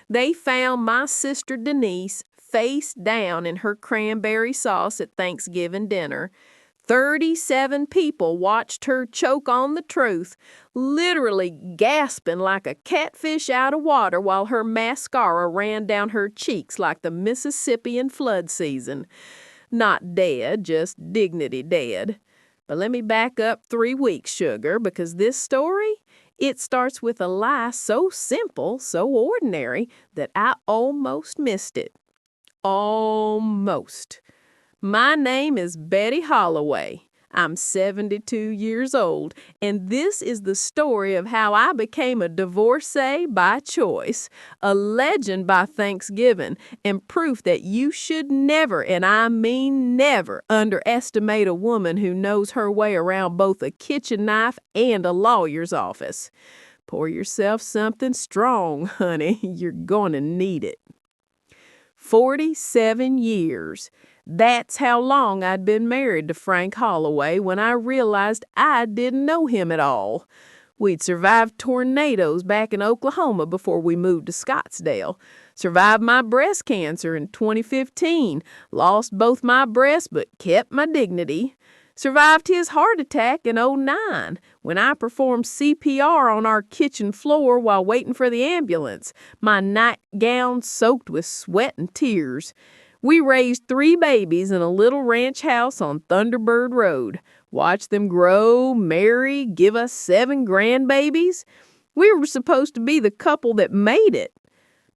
They found my sister Denise face down in her cranberry sauce at Thanksgiving dinner. 37 people watched her choke on the truth, literally gasping like a catfish out of water while her mascara ran down her cheeks like the Mississippian flood season. Not dead, just dignity dead. But let me back up 3 weeks, sugar, because this story, it starts with a lie so simple, so ordinary, that I almost missed it. Almost. My name is Betty Holloway. I'm 72 years old, and this is the story of how I became a divorcee by choice, a legend by Thanksgiving, and proof that you should never, and I mean never, underestimate a woman who knows her way around both a kitchen knife and a lawyer's office. Pour yourself something strong, honey. You're going to need it. 47 years. That's how long I'd been married to Frank Holloway when I realized I didn't know him at all. We'd survived tornadoes back in Oklahoma before we moved to Scottsdale. Survived my breast cancer in 2015. Lost both my breasts but kept my dignity. Survived his heart attack in '09 when I performed CPR on our kitchen floor while waiting for the ambulance, my nightgown soaked with sweat and tears. We raised 3 babies in a little ranch house on Thunderbird Road. Watched them grow, marry, give us 7 grandbabies. We were supposed to be the couple that made it.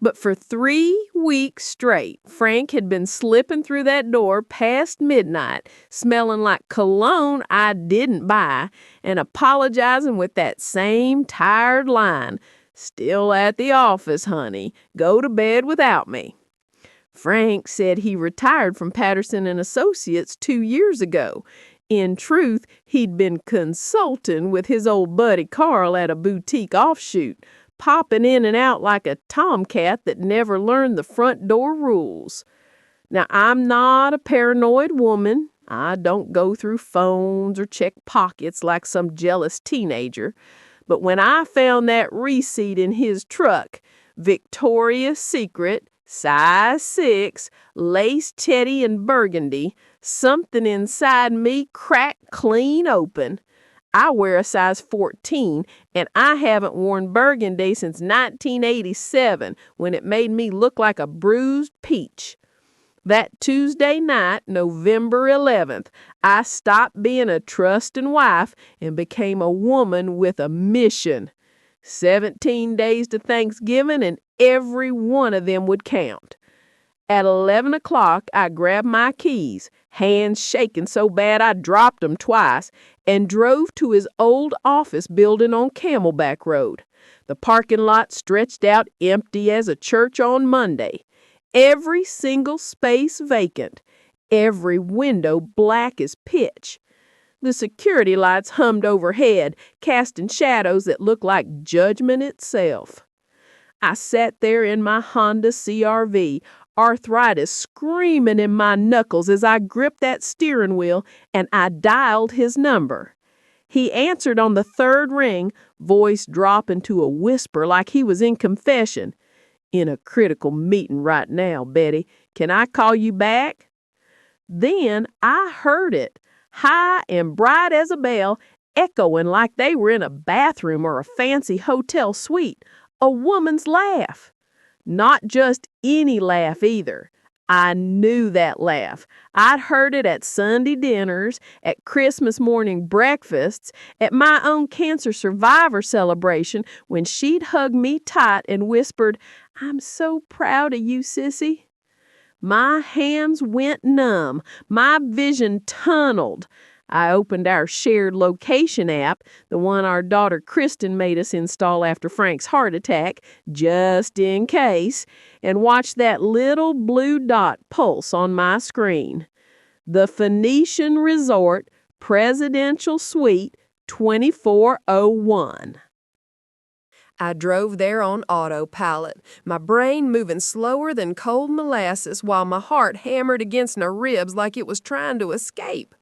But for 3 weeks straight, Frank had been slipping through that door past midnight, smelling like cologne I didn't buy, and apologizing with that same tired line, "Still at the office, honey. Go to bed without me." Frank said he retired from Patterson and Associates 2 years ago. In truth, he'd been consulting with his old buddy Carl at a boutique offshoot, popping in and out like a tomcat that never learned the front door rules. Now, I'm not a paranoid woman. I don't go through phones or check pockets like some jealous teenager. But when I found that receipt in his truck, Victoria's Secret, size 6, lace teddy and burgundy, something inside me cracked clean open. I wear a size 14, and I haven't worn burgundy since 1987, when it made me look like a bruised peach. That Tuesday night, November 11th, I stopped being a trusting wife and became a woman with a mission. 17 days to Thanksgiving, and every one of them would count. At 11 o'clock, I grabbed my keys, hands shaking so bad I dropped them twice, and drove to his old office building on Camelback Road. The parking lot stretched out empty as a church on Monday. Every single space vacant. Every window black as pitch. The security lights hummed overhead, casting shadows that looked like judgment itself. I sat there in my Honda CR-V, arthritis screaming in my knuckles as I gripped that steering wheel, and I dialed his number. He answered on the 3rd ring, voice dropping to a whisper like he was in confession. "In a critical meeting right now, Betty. Can I call you back?" Then I heard it, high and bright as a bell, echoing like they were in a bathroom or a fancy hotel suite. A woman's laugh. Not just any laugh either. I knew that laugh. I'd heard it at Sunday dinners, at Christmas morning breakfasts, at my own cancer survivor celebration when she'd hug me tight and whispered, "I'm so proud of you, sissy." My hands went numb. My vision tunneled. I opened our shared location app, the one our daughter Kristen made us install after Frank's heart attack, just in case, and watched that little blue dot pulse on my screen. The Phoenician Resort, Presidential Suite, 2401. I drove there on autopilot, my brain moving slower than cold molasses while my heart hammered against my ribs like it was trying to escape.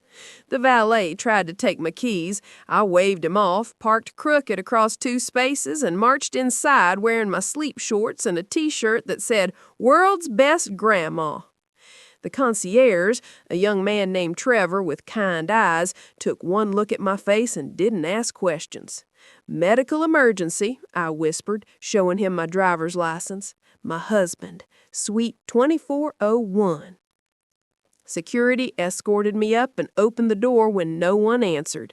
The valet tried to take my keys. I waved him off, parked crooked across 2 spaces, and marched inside wearing my sleep shorts and a T-shirt that said, "World's Best Grandma." The concierge, a young man named Trevor with kind eyes, took one look at my face and didn't ask questions. "Medical emergency," I whispered, showing him my driver's license. "My husband, Suite 2401. Security escorted me up and opened the door when no one answered.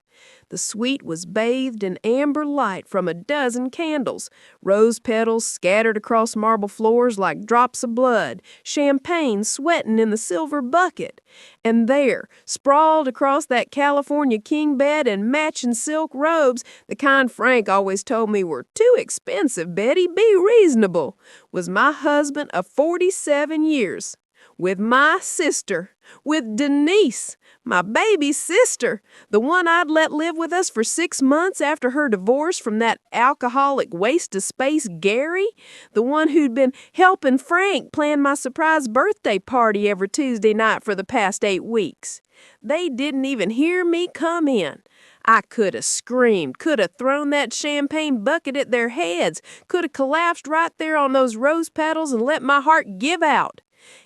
The suite was bathed in amber light from a dozen candles, rose petals scattered across marble floors like drops of blood, champagne sweating in the silver bucket. And there, sprawled across that California king bed in matching silk robes, the kind Frank always told me were too expensive, Betty, be reasonable, was my husband of 47 years. With my sister, with Denise, my baby sister, the one I'd let live with us for 6 months after her divorce from that alcoholic waste of space Gary, the one who'd been helping Frank plan my surprise birthday party every Tuesday night for the past 8 weeks. They didn't even hear me come in. I could have screamed, could have thrown that champagne bucket at their heads, could have collapsed right there on those rose petals and let my heart give out.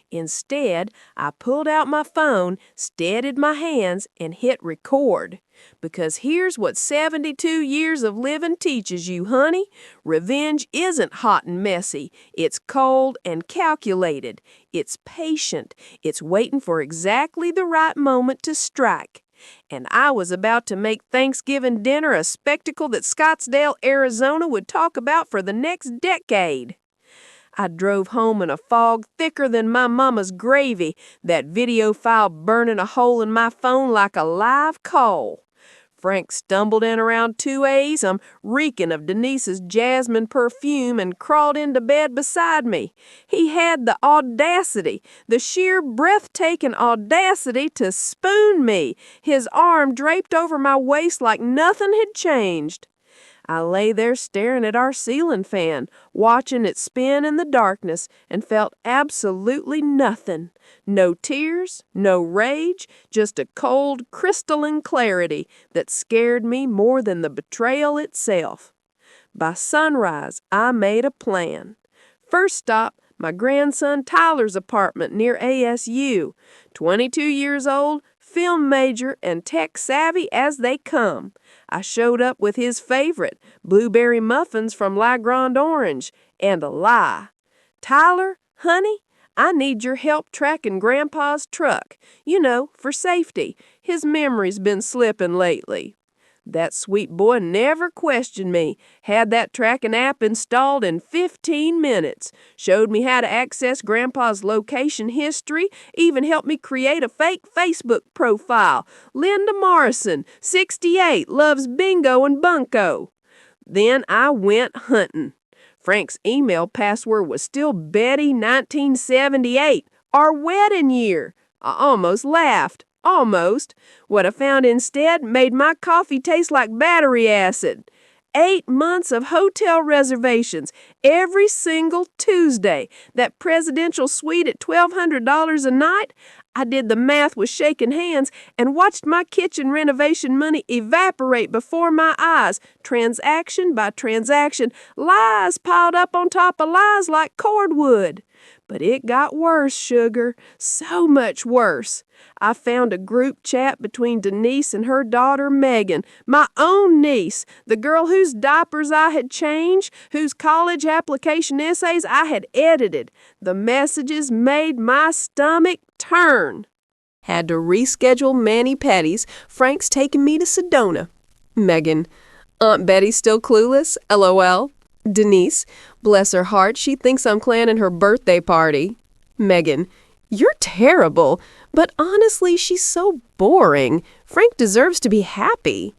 Instead, I pulled out my phone, steadied my hands, and hit record. Because here's what 72 years of living teaches you, honey. Revenge isn't hot and messy. It's cold and calculated. It's patient. It's waiting for exactly the right moment to strike. And I was about to make Thanksgiving dinner a spectacle that Scottsdale, Arizona would talk about for the next decade. I drove home in a fog thicker than my mama's gravy, that video file burning a hole in my phone like a live coal. Frank stumbled in around 2 a.m., reeking of Denise's jasmine perfume, and crawled into bed beside me. He had the audacity, the sheer breathtaking audacity to spoon me, his arm draped over my waist like nothing had changed. I lay there staring at our ceiling fan, watching it spin in the darkness, and felt absolutely nothing. No tears, no rage, just a cold, crystalline clarity that scared me more than the betrayal itself. By sunrise, I made a plan. First stop, my grandson Tyler's apartment near ASU. 22 years old, film major, and tech-savvy as they come. I showed up with his favorite, blueberry muffins from La Grande Orange, and a lie. "Tyler, honey, I need your help tracking Grandpa's truck. You know, for safety. His memory's been slipping lately." That sweet boy never questioned me, had that tracking app installed in 15 minutes, showed me how to access Grandpa's location history, even helped me create a fake Facebook profile. Linda Morrison, 68, loves bingo and bunko. Then I went hunting. Frank's email password was still Betty 1978, our wedding year. I almost laughed. Almost. What I found instead made my coffee taste like battery acid. 8 months of hotel reservations every single Tuesday. That presidential suite at $1,200 a night. I did the math with shaking hands and watched my kitchen renovation money evaporate before my eyes, transaction by transaction, lies piled up on top of lies like cordwood. But it got worse, sugar, so much worse. I found a group chat between Denise and her daughter Megan, my own niece, the girl whose diapers I had changed, whose college application essays I had edited. The messages made my stomach turn. Had to reschedule mani-pedis. Frank's taking me to Sedona. Megan, Aunt Betty's still clueless? LOL. Denise, bless her heart, she thinks I'm planning her birthday party. Megan, you're terrible, but honestly, she's so boring. Frank deserves to be happy.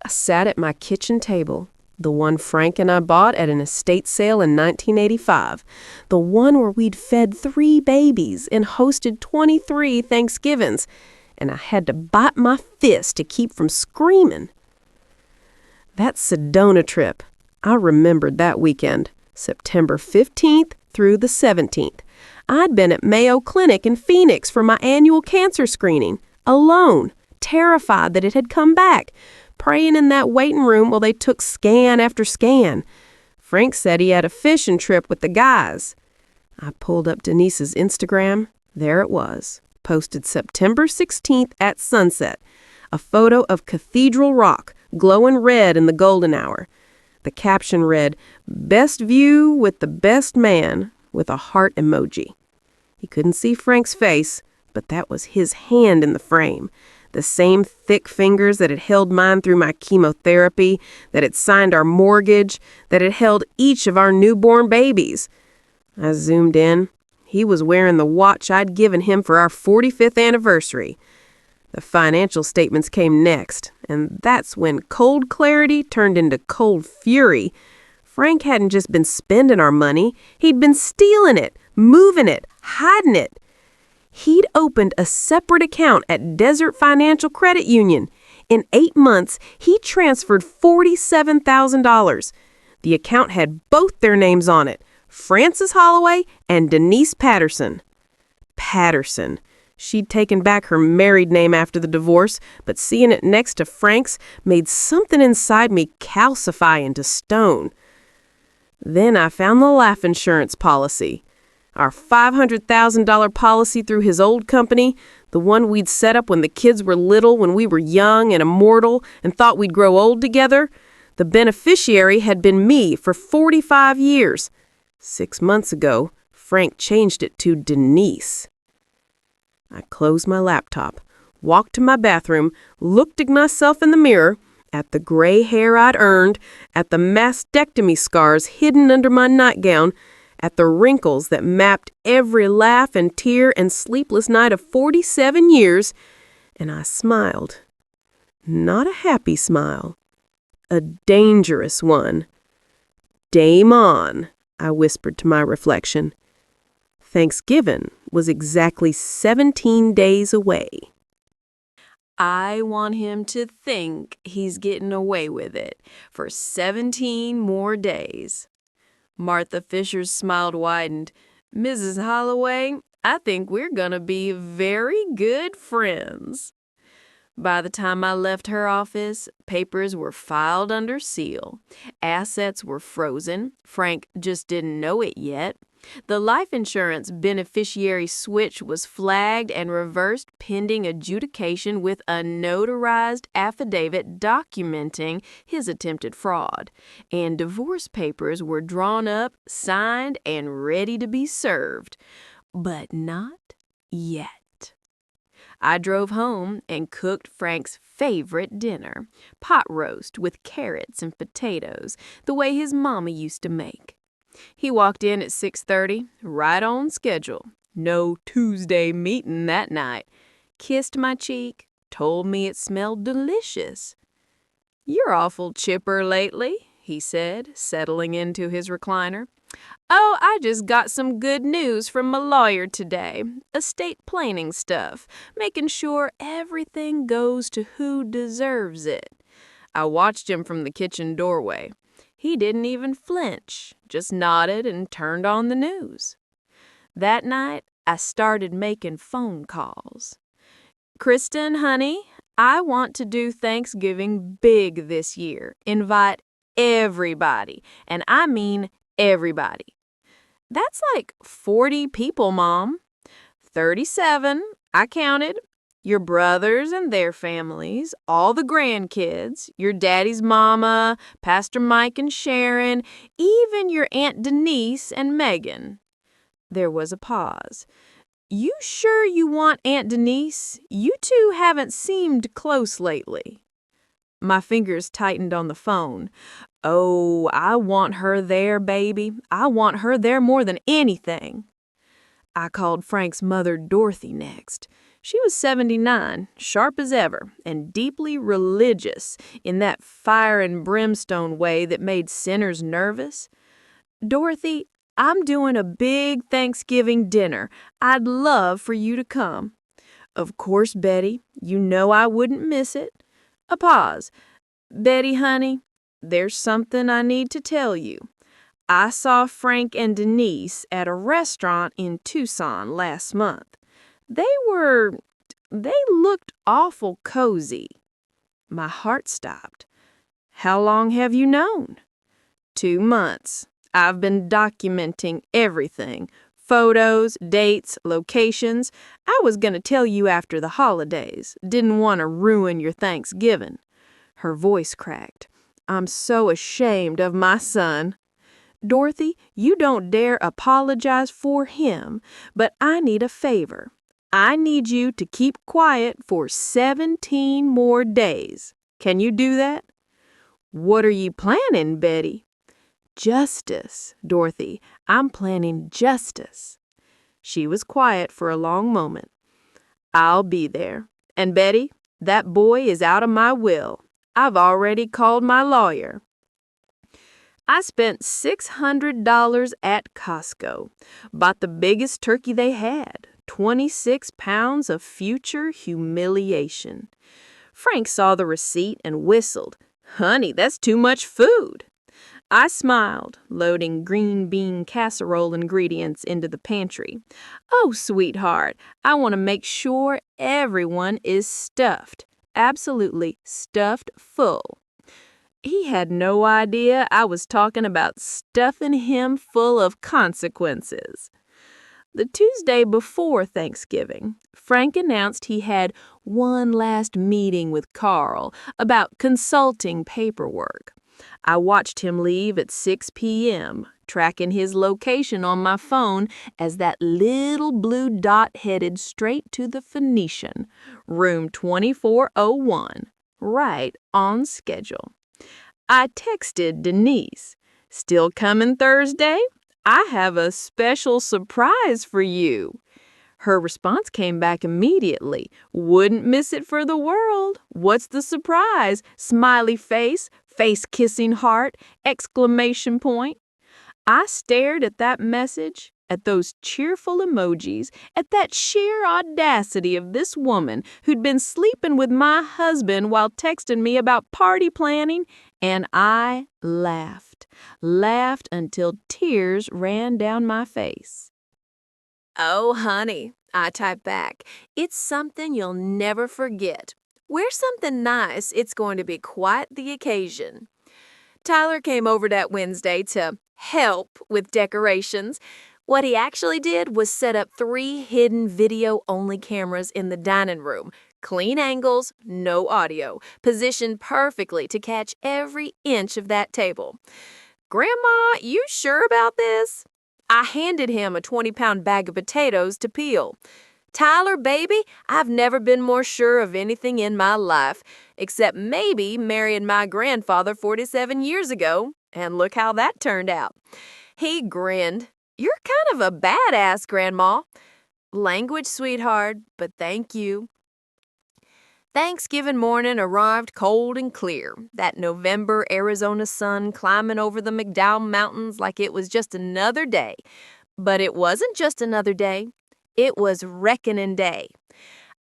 I sat at my kitchen table, the one Frank and I bought at an estate sale in 1985, the one where we'd fed 3 babies and hosted 23 Thanksgivings, and I had to bite my fist to keep from screaming. That Sedona trip, I remembered that weekend, September 15th through the 17th. I'd been at Mayo Clinic in Phoenix for my annual cancer screening. alone, terrified that it had come back, praying in that waiting room while they took scan after scan. Frank said he had a fishing trip with the guys. I pulled up Denise's Instagram. There it was, posted September 16th at sunset. A photo of Cathedral Rock, glowing red in the golden hour. The caption read, "Best view with the best man," with a heart emoji. He couldn't see Frank's face, but that was his hand in the frame. The same thick fingers that had held mine through my chemotherapy, that had signed our mortgage, that had held each of our newborn babies. I zoomed in. He was wearing the watch I'd given him for our 45th anniversary. The financial statements came next, and that's when cold clarity turned into cold fury. Frank hadn't just been spending our money. He'd been stealing it, moving it, hiding it. He'd opened a separate account at Desert Financial Credit Union. In 8 months, he transferred $47,000. The account had both their names on it, Frances Holloway and Denise Patterson. Patterson. She'd taken back her married name after the divorce, but seeing it next to Frank's made something inside me calcify into stone. Then I found the life insurance policy. Our $500,000 policy through his old company, the one we'd set up when the kids were little, when we were young and immortal and thought we'd grow old together. The beneficiary had been me for 45 years. 6 months ago, Frank changed it to Denise. I closed my laptop, walked to my bathroom, looked at myself in the mirror, at the gray hair I'd earned, at the mastectomy scars hidden under my nightgown, at the wrinkles that mapped every laugh and tear and sleepless night of 47 years, and I smiled. Not a happy smile, a dangerous one. "Game on," I whispered to my reflection. Thanksgiving was exactly 17 days away. I want him to think he's getting away with it for 17 more days. Martha Fisher's smile widened. "Mrs. Holloway, I think we're gonna be very good friends." By the time I left her office, papers were filed under seal. Assets were frozen. Frank just didn't know it yet. The life insurance beneficiary switch was flagged and reversed pending adjudication with a notarized affidavit documenting his attempted fraud. And divorce papers were drawn up, signed, and ready to be served. But not yet. I drove home and cooked Frank's favorite dinner, pot roast with carrots and potatoes, the way his mama used to make. He walked in at 6:30, right on schedule. No Tuesday meeting that night. Kissed my cheek, told me it smelled delicious. "You're awful chipper lately," he said, settling into his recliner. "Oh, I just got some good news from my lawyer today. Estate planning stuff, making sure everything goes to who deserves it." I watched him from the kitchen doorway. He didn't even flinch, just nodded and turned on the news. That night, I started making phone calls. "Kristen, honey, I want to do Thanksgiving big this year. Invite everybody, and I mean everybody." "That's like 40 people, Mom." 37, I counted. Your brothers and their families, all the grandkids, your daddy's mama, Pastor Mike and Sharon, even your Aunt Denise and Megan. There was a pause. "You sure you want Aunt Denise? You two haven't seemed close lately." My fingers tightened on the phone. "Oh, I want her there, baby. I want her there more than anything." I called Frank's mother, Dorothy, next. She was 79, sharp as ever, and deeply religious in that fire and brimstone way that made sinners nervous. "Dorothy, I'm doing a big Thanksgiving dinner. I'd love for you to come." "Of course, Betty. You know I wouldn't miss it." A pause. "Betty, honey, there's something I need to tell you. I saw Frank and Denise at a restaurant in Tucson last month. They were They looked awful cozy. My heart stopped. How long have you known? 2 months. I've been documenting everything. Photos, dates, locations. I was going to tell you after the holidays. Didn't want to ruin your Thanksgiving. Her voice cracked. I'm so ashamed of my son. Dorothy, you don't dare apologize for him, but I need a favor. I need you to keep quiet for 17 more days. Can you do that? What are you planning, Betty? Justice, Dorothy. I'm planning justice. She was quiet for a long moment. I'll be there. And Betty, that boy is out of my will. I've already called my lawyer. I spent $600 at Costco. Bought the biggest turkey they had. 26 pounds of future humiliation. Frank saw the receipt and whistled. Honey, that's too much food. I smiled, loading green bean casserole ingredients into the pantry. Oh, sweetheart, I want to make sure everyone is stuffed. Absolutely stuffed full. He had no idea I was talking about stuffing him full of consequences. The Tuesday before Thanksgiving, Frank announced he had one last meeting with Carl about consulting paperwork. I watched him leave at 6 p.m., tracking his location on my phone as that little blue dot headed straight to the Phoenician, room 2401, right on schedule. I texted Denise, "Still coming Thursday? I have a special surprise for you." Her response came back immediately. Wouldn't miss it for the world. What's the surprise? Smiley face, face-kissing heart, exclamation point. I stared at that message, at those cheerful emojis, at that sheer audacity of this woman who'd been sleeping with my husband while texting me about party planning, and I laughed until tears ran down my face. "Oh, honey," I typed back, "it's something you'll never forget. Wear something nice. It's going to be quite the occasion." Tyler came over that Wednesday to help with decorations. What he actually did was set up 3 hidden video-only cameras in the dining room. Clean angles, no audio, positioned perfectly to catch every inch of that table. "Grandma, you sure about this?" I handed him a 20-pound bag of potatoes to peel. "Tyler, baby, I've never been more sure of anything in my life, except maybe marrying my grandfather 47 years ago, and look how that turned out." He grinned. "You're kind of a badass, Grandma." "Language, sweetheart, but thank you." Thanksgiving morning arrived cold and clear, that November Arizona sun climbing over the McDowell Mountains like it was just another day. But it wasn't just another day. It was reckoning day.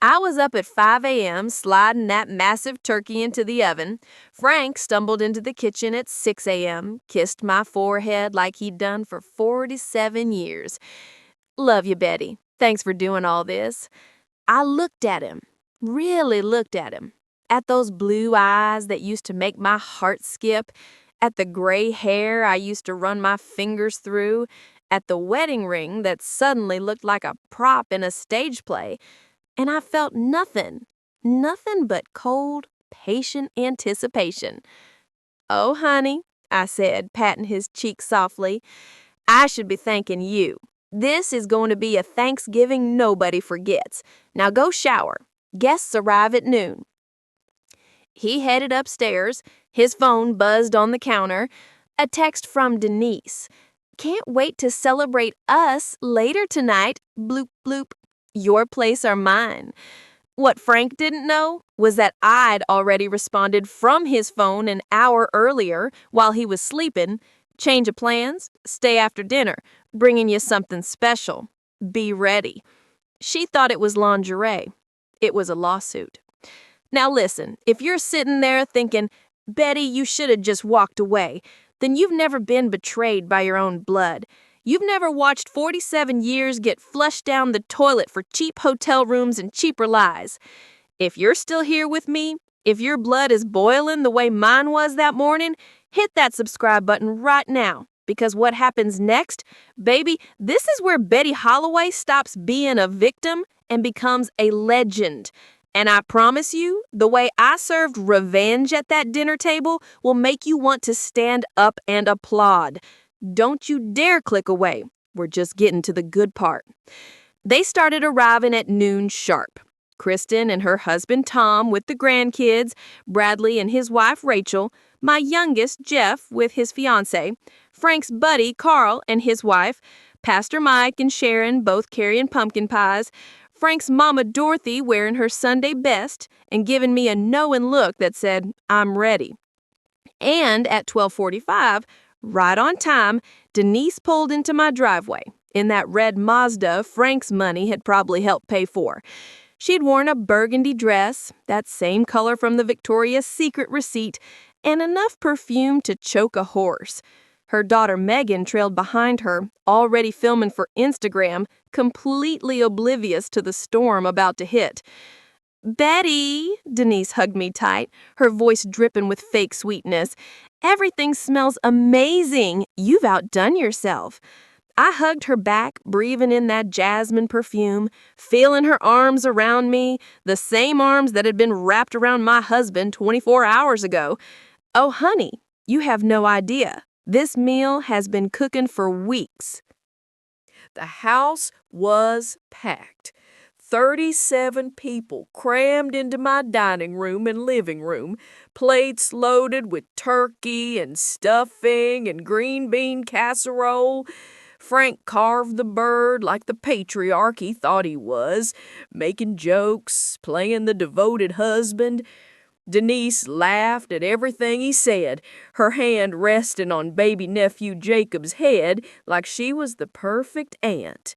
I was up at 5 a.m. sliding that massive turkey into the oven. Frank stumbled into the kitchen at 6 a.m., kissed my forehead like he'd done for 47 years. "Love you, Betty. Thanks for doing all this." I looked at him. Really looked at him, at those blue eyes that used to make my heart skip, at the gray hair I used to run my fingers through, at the wedding ring that suddenly looked like a prop in a stage play, and I felt nothing but cold, patient anticipation. "Oh, honey," I said, patting his cheek softly, "I should be thanking you. This is going to be a Thanksgiving nobody forgets. Now go shower. Guests arrive at noon." He headed upstairs. His phone buzzed on the counter. A text from Denise. "Can't wait to celebrate us later tonight. Bloop, bloop. Your place or mine." What Frank didn't know was that I'd already responded from his phone an hour earlier while he was sleeping. "Change of plans? Stay after dinner. Bringing you something special. Be ready." She thought it was lingerie. It was a lawsuit. Now listen, if you're sitting there thinking, "Betty, you should have just walked away," then you've never been betrayed by your own blood. You've never watched 47 years get flushed down the toilet for cheap hotel rooms and cheaper lies. If you're still here with me, if your blood is boiling the way mine was that morning, hit that subscribe button right now. Because what happens next, baby, this is where Betty Holloway stops being a victim and becomes a legend. And I promise you, the way I served revenge at that dinner table will make you want to stand up and applaud. Don't you dare click away. We're just getting to the good part. They started arriving at noon sharp. Kristen and her husband Tom with the grandkids, Bradley and his wife Rachel, my youngest Jeff with his fiancée, Frank's buddy Carl and his wife, Pastor Mike and Sharon both carrying pumpkin pies, Frank's mama Dorothy wearing her Sunday best and giving me a knowing look that said, "I'm ready." And at 12:45, right on time, Denise pulled into my driveway in that red Mazda Frank's money had probably helped pay for. She'd worn a burgundy dress, that same color from the Victoria's Secret receipt, and enough perfume to choke a horse. Her daughter Megan trailed behind her, already filming for Instagram, completely oblivious to the storm about to hit. "Betty," Denise hugged me tight, her voice dripping with fake sweetness. "Everything smells amazing. You've outdone yourself." I hugged her back, breathing in that jasmine perfume, feeling her arms around me, the same arms that had been wrapped around my husband 24 hours ago. "Oh, honey, you have no idea. This meal has been cooking for weeks." The house was packed. 37 people crammed into my dining room and living room, plates loaded with turkey and stuffing and green bean casserole. Frank carved the bird like the patriarch he thought he was, making jokes, playing the devoted husband. Denise laughed at everything he said, her hand resting on baby nephew Jacob's head like she was the perfect aunt.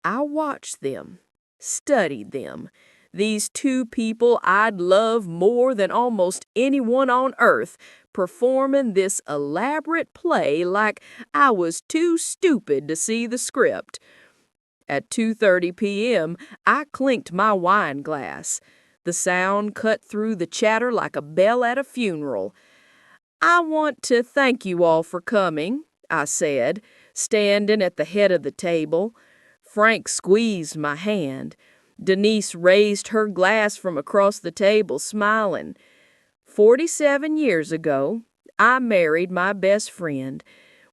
I watched them, studied them. These two people I'd love more than almost anyone on earth, performing this elaborate play like I was too stupid to see the script. At 2:30 p.m., I clinked my wine glass. The sound cut through the chatter like a bell at a funeral. "I want to thank you all for coming," I said, standing at the head of the table. Frank squeezed my hand. Denise raised her glass from across the table, smiling. 47 years ago, I married my best friend.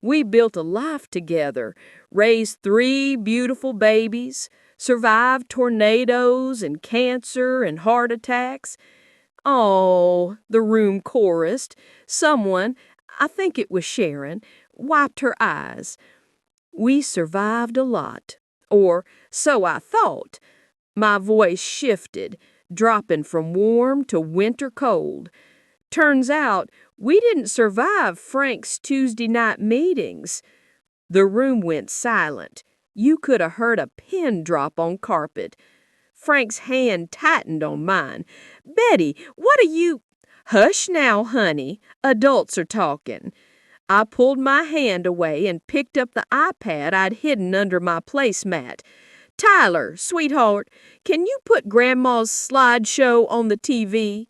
We built a life together, raised 3 beautiful babies, survived tornadoes and cancer and heart attacks. "Oh," the room chorused. Someone, I think it was Sharon, wiped her eyes. "We survived a lot. Or so I thought." My voice shifted, dropping from warm to winter cold. "Turns out we didn't survive Frank's Tuesday night meetings." The room went silent. You could have heard a pin drop on carpet. Frank's hand tightened on mine. "Betty, what are you—" "Hush now, honey. Adults are talking." I pulled my hand away and picked up the iPad I'd hidden under my placemat. "Tyler, sweetheart, can you put Grandma's slideshow on the TV?"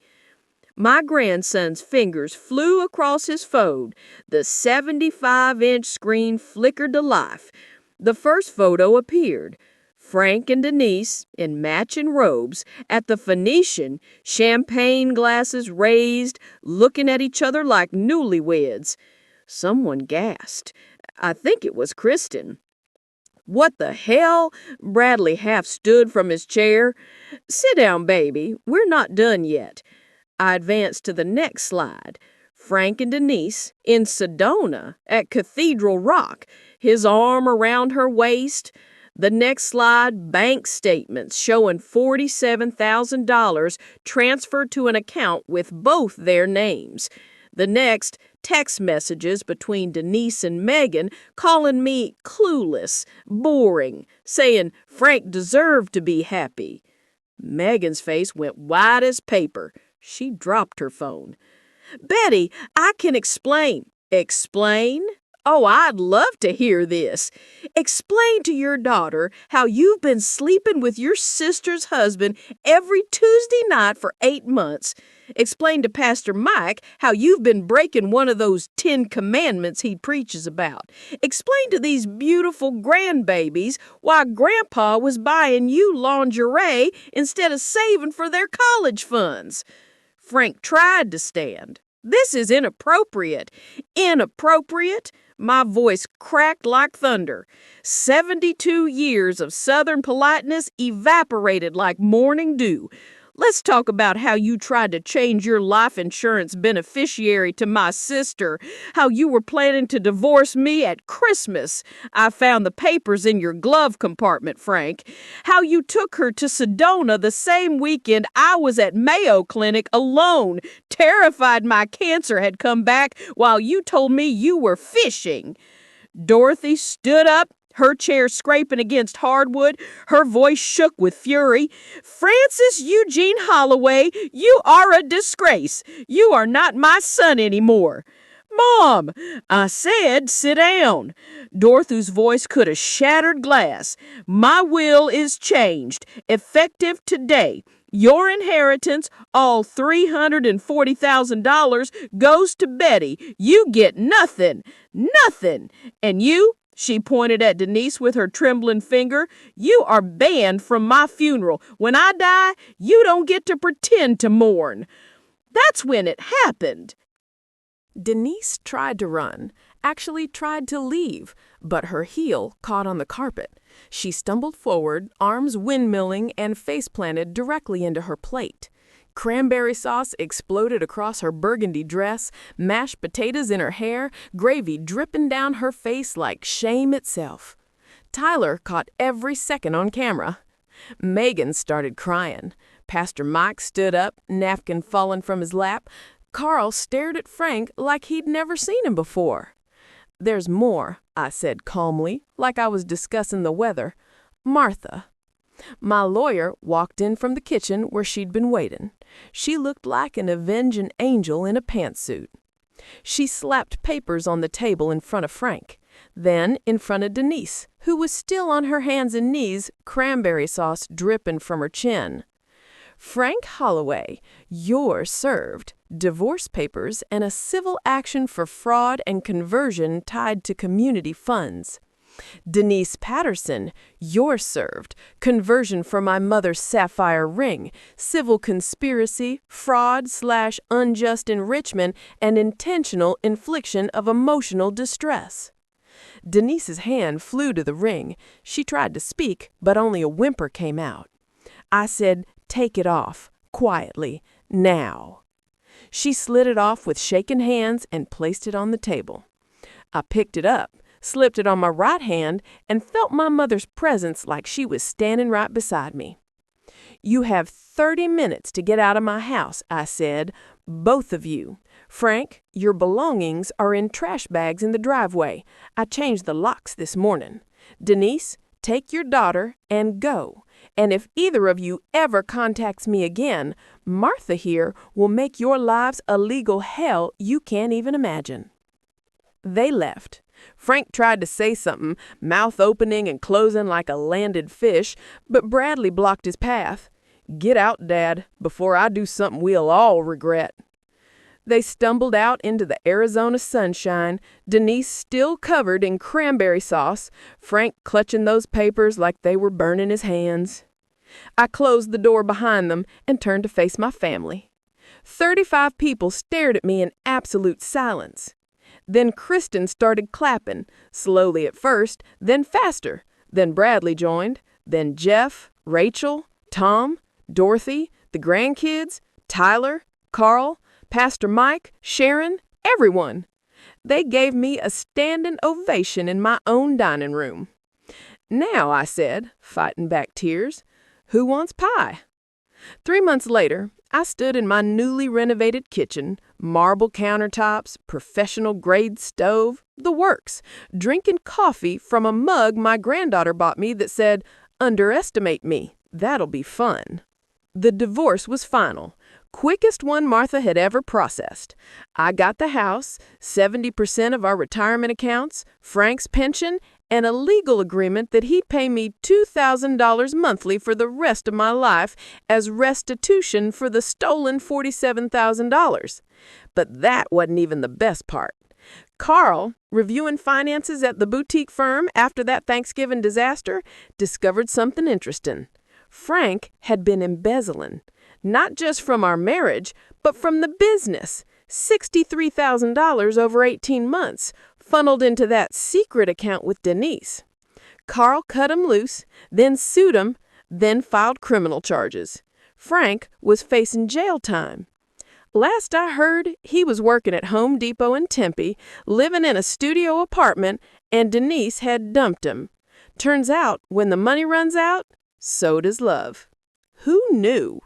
My grandson's fingers flew across his phone. The 75-inch screen flickered to life. The first photo appeared. Frank and Denise, in matching robes, at the Phoenician, champagne glasses raised, looking at each other like newlyweds. Someone gasped. I think it was Kristen. "What the hell?" Bradley half stood from his chair. "Sit down, baby. We're not done yet." I advanced to the next slide. Frank and Denise in Sedona at Cathedral Rock, his arm around her waist. The next slide, bank statements showing $47,000 transferred to an account with both their names. The next, text messages between Denise and Megan calling me clueless, boring, saying Frank deserved to be happy. Megan's face went white as paper. She dropped her phone. "Betty, I can explain." "Explain? Oh, I'd love to hear this. Explain to your daughter how you've been sleeping with your sister's husband every Tuesday night for 8 months. Explain to Pastor Mike how you've been breaking one of those 10 commandments he preaches about. Explain to these beautiful grandbabies why Grandpa was buying you lingerie instead of saving for their college funds. Frank tried to stand. This is inappropriate. Inappropriate? My voice cracked like thunder. 72 years of Southern politeness evaporated like morning dew. Let's talk about how you tried to change your life insurance beneficiary to my sister, how you were planning to divorce me at Christmas. I found the papers in your glove compartment, Frank. How you took her to Sedona the same weekend I was at Mayo Clinic alone, terrified my cancer had come back while you told me you were fishing. Dorothy stood up, her chair scraping against hardwood, her voice shook with fury. Francis Eugene Holloway, you are a disgrace. You are not my son anymore. Mom, I said sit down. Dorothy's voice could have shattered glass. My will is changed, effective today. Your inheritance, all $340,000, goes to Betty. You get nothing. Nothing. And you? She pointed at Denise with her trembling finger. You are banned from my funeral. When I die, you don't get to pretend to mourn. That's when it happened. Denise tried to run, actually tried to leave, but her heel caught on the carpet. She stumbled forward, arms windmilling, and face planted directly into her plate. Cranberry sauce exploded across her burgundy dress, mashed potatoes in her hair, gravy dripping down her face like shame itself. Tyler caught every second on camera. Megan started crying. Pastor Mike stood up, napkin falling from his lap. Carl stared at Frank like he'd never seen him before. There's more, I said calmly, like I was discussing the weather. Martha. My lawyer walked in from the kitchen where she'd been waiting. She looked like an avenging angel in a pantsuit. She slapped papers on the table in front of Frank, then in front of Denise, who was still on her hands and knees, cranberry sauce dripping from her chin. Frank Holloway, you're served. Divorce papers and a civil action for fraud and conversion tied to community funds. Denise Patterson, you're served. Conversion for my mother's sapphire ring, civil conspiracy, fraud/unjust enrichment, and intentional infliction of emotional distress. Denise's hand flew to the ring. She tried to speak, but only a whimper came out. I said, take it off, quietly, now. She slid it off with shaking hands and placed it on the table. I picked it up, slipped it on my right hand, and felt my mother's presence like she was standing right beside me. You have 30 minutes to get out of my house, I said, both of you. Frank, your belongings are in trash bags in the driveway. I changed the locks this morning. Denise, take your daughter and go. And if either of you ever contacts me again, Martha here will make your lives a legal hell you can't even imagine. They left. Frank tried to say something, mouth opening and closing like a landed fish, but Bradley blocked his path. Get out, Dad, before I do something we'll all regret. They stumbled out into the Arizona sunshine, Denise still covered in cranberry sauce, Frank clutching those papers like they were burning his hands. I closed the door behind them and turned to face my family. 35 people stared at me in absolute silence. Then Kristen started clapping, slowly at first, then faster. Then Bradley joined, then Jeff, Rachel, Tom, Dorothy, the grandkids, Tyler, Carl, Pastor Mike, Sharon, everyone. They gave me a standing ovation in my own dining room. Now, I said, fighting back tears, who wants pie? 3 months later, I stood in my newly renovated kitchen, marble countertops, professional-grade stove, the works, drinking coffee from a mug my granddaughter bought me that said, "Underestimate me, that'll be fun." The divorce was final. Quickest one Martha had ever processed. I got the house, 70% of our retirement accounts, Frank's pension, and a legal agreement that he'd pay me $2,000 monthly for the rest of my life as restitution for the stolen $47,000. But that wasn't even the best part. Carl, reviewing finances at the boutique firm after that Thanksgiving disaster, discovered something interesting. Frank had been embezzling, not just from our marriage, but from the business. $63,000 over 18 months, funneled into that secret account with Denise. Carl cut him loose, then sued him, then filed criminal charges. Frank was facing jail time. Last I heard, he was working at Home Depot in Tempe, living in a studio apartment, and Denise had dumped him. Turns out, when the money runs out, so does love. Who knew?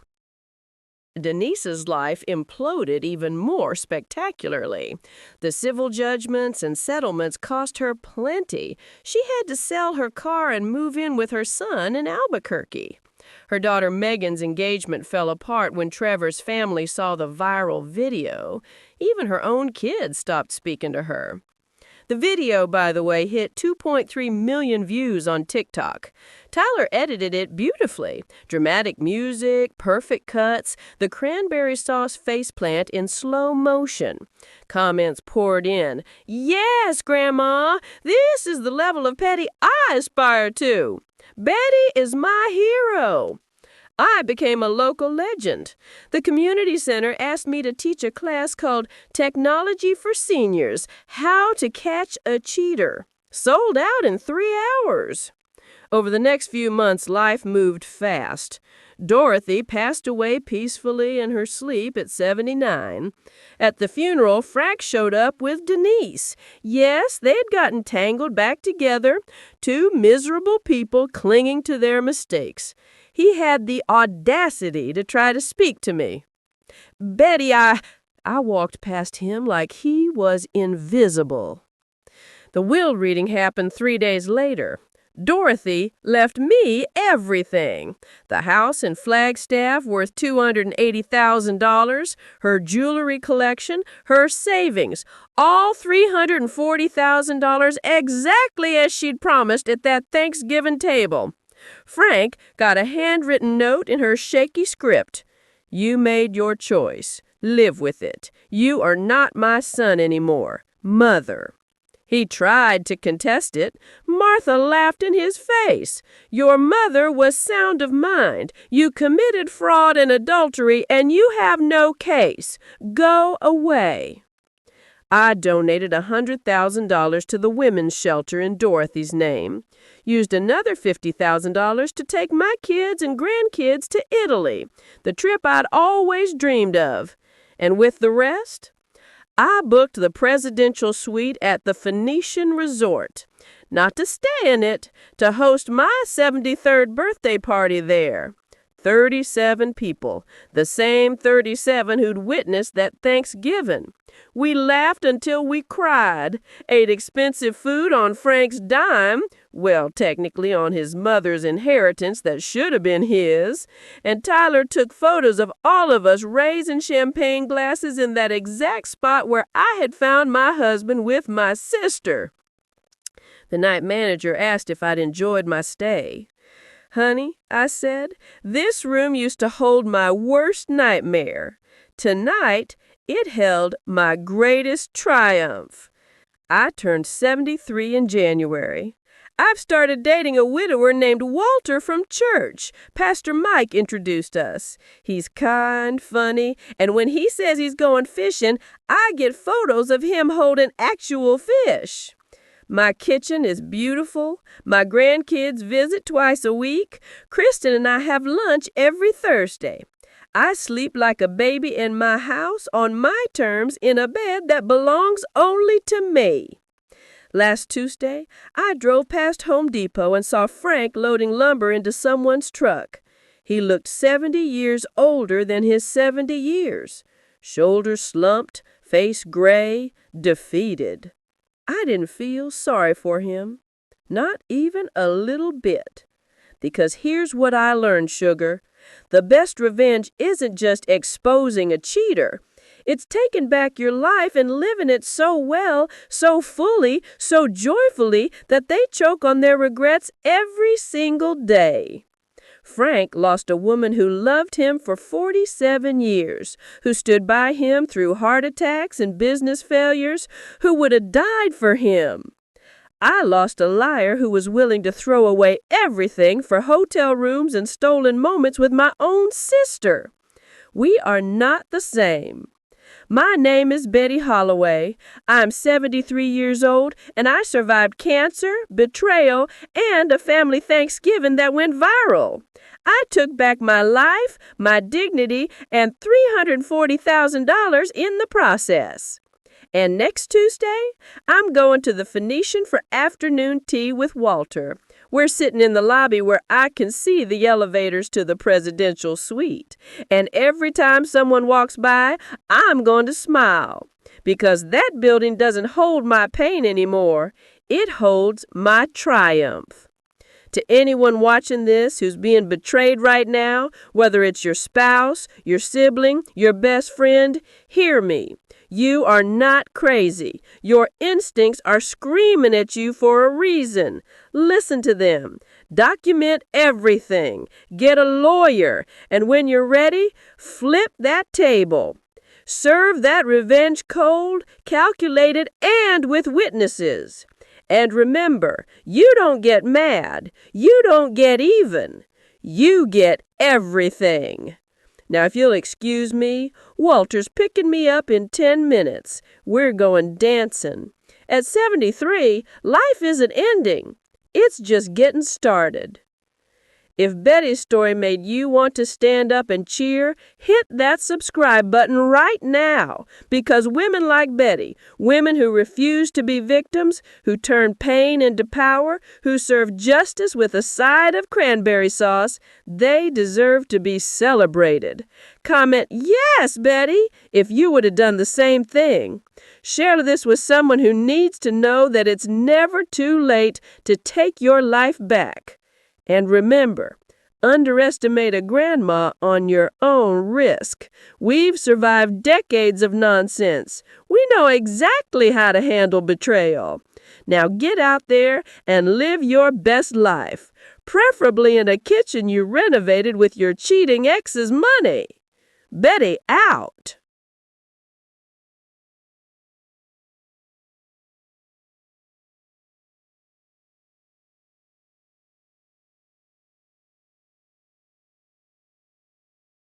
Denise's life imploded even more spectacularly. The civil judgments and settlements cost her plenty. She had to sell her car and move in with her son in Albuquerque. Her daughter Megan's engagement fell apart when Trevor's family saw the viral video. Even her own kids stopped speaking to her. The video, by the way, hit 2.3 million views on TikTok. Tyler edited it beautifully. Dramatic music, perfect cuts, the cranberry sauce faceplant in slow motion. Comments poured in. Yes, Grandma, this is the level of petty I aspire to. Betty is my hero. I became a local legend. The community center asked me to teach a class called Technology for Seniors, How to Catch a Cheater. Sold out in 3 hours. Over the next few months, life moved fast. Dorothy passed away peacefully in her sleep at 79. At the funeral, Frank showed up with Denise. Yes, they'd gotten tangled back together, two miserable people clinging to their mistakes. He had the audacity to try to speak to me. Betty, I walked past him like he was invisible. The will reading happened 3 days later. Dorothy left me everything. The house in Flagstaff worth $280,000, her jewelry collection, her savings, all $340,000 exactly as she'd promised at that Thanksgiving table. Frank got a handwritten note in her shaky script. You made your choice. Live with it. You are not my son anymore. Mother. He tried to contest it. Martha laughed in his face. Your mother was sound of mind. You committed fraud and adultery, and you have no case. Go away. I donated $100,000 to the women's shelter in Dorothy's name. Used another $50,000 to take my kids and grandkids to Italy, the trip I'd always dreamed of. And with the rest, I booked the presidential suite at the Phoenician Resort. Not to stay in it, to host my 73rd birthday party there. 37 people, the same 37 who'd witnessed that Thanksgiving. We laughed until we cried, ate expensive food on Frank's dime, well, technically on his mother's inheritance that should have been his, and Tyler took photos of all of us raising champagne glasses in that exact spot where I had found my husband with my sister. The night manager asked if I'd enjoyed my stay. Honey, I said, this room used to hold my worst nightmare. Tonight, it held my greatest triumph. I turned 73 in January. I've started dating a widower named Walter from church. Pastor Mike introduced us. He's kind, funny, and when he says he's going fishing, I get photos of him holding actual fish. My kitchen is beautiful. My grandkids visit twice a week. Kristen and I have lunch every Thursday. I sleep like a baby in my house on my terms in a bed that belongs only to me. Last Tuesday, I drove past Home Depot and saw Frank loading lumber into someone's truck. He looked 70 years older than his 70 years. Shoulders slumped, face gray, defeated. I didn't feel sorry for him, not even a little bit. Because here's what I learned, sugar. The best revenge isn't just exposing a cheater. It's taking back your life and living it so well, so fully, so joyfully that they choke on their regrets every single day. Frank lost a woman who loved him for 47 years, who stood by him through heart attacks and business failures, who would have died for him. I lost a liar who was willing to throw away everything for hotel rooms and stolen moments with my own sister. We are not the same. My name is Betty Holloway. I'm 73 years old, and I survived cancer, betrayal, and a family Thanksgiving that went viral. I took back my life, my dignity, and $340,000 in the process. And next Tuesday, I'm going to the Phoenician for afternoon tea with Walter. We're sitting in the lobby where I can see the elevators to the presidential suite. And every time someone walks by, I'm going to smile. Because that building doesn't hold my pain anymore. It holds my triumph. To anyone watching this who's being betrayed right now, whether it's your spouse, your sibling, your best friend, hear me. You are not crazy. Your instincts are screaming at you for a reason. Listen to them. Document everything. Get a lawyer. And when you're ready, flip that table. Serve that revenge cold, calculated, and with witnesses. And remember, you don't get mad. You don't get even. You get everything. Now, if you'll excuse me, Walter's picking me up in 10 minutes. We're going dancing. At 73, life isn't ending. It's just getting started. If Betty's story made you want to stand up and cheer, hit that subscribe button right now. Because women like Betty, women who refuse to be victims, who turn pain into power, who serve justice with a side of cranberry sauce, they deserve to be celebrated. Comment, "Yes, Betty," if you would have done the same thing. Share this with someone who needs to know that it's never too late to take your life back. And remember, underestimate a grandma on your own risk. We've survived decades of nonsense. We know exactly how to handle betrayal. Now get out there and live your best life, preferably in a kitchen you renovated with your cheating ex's money. Betty out.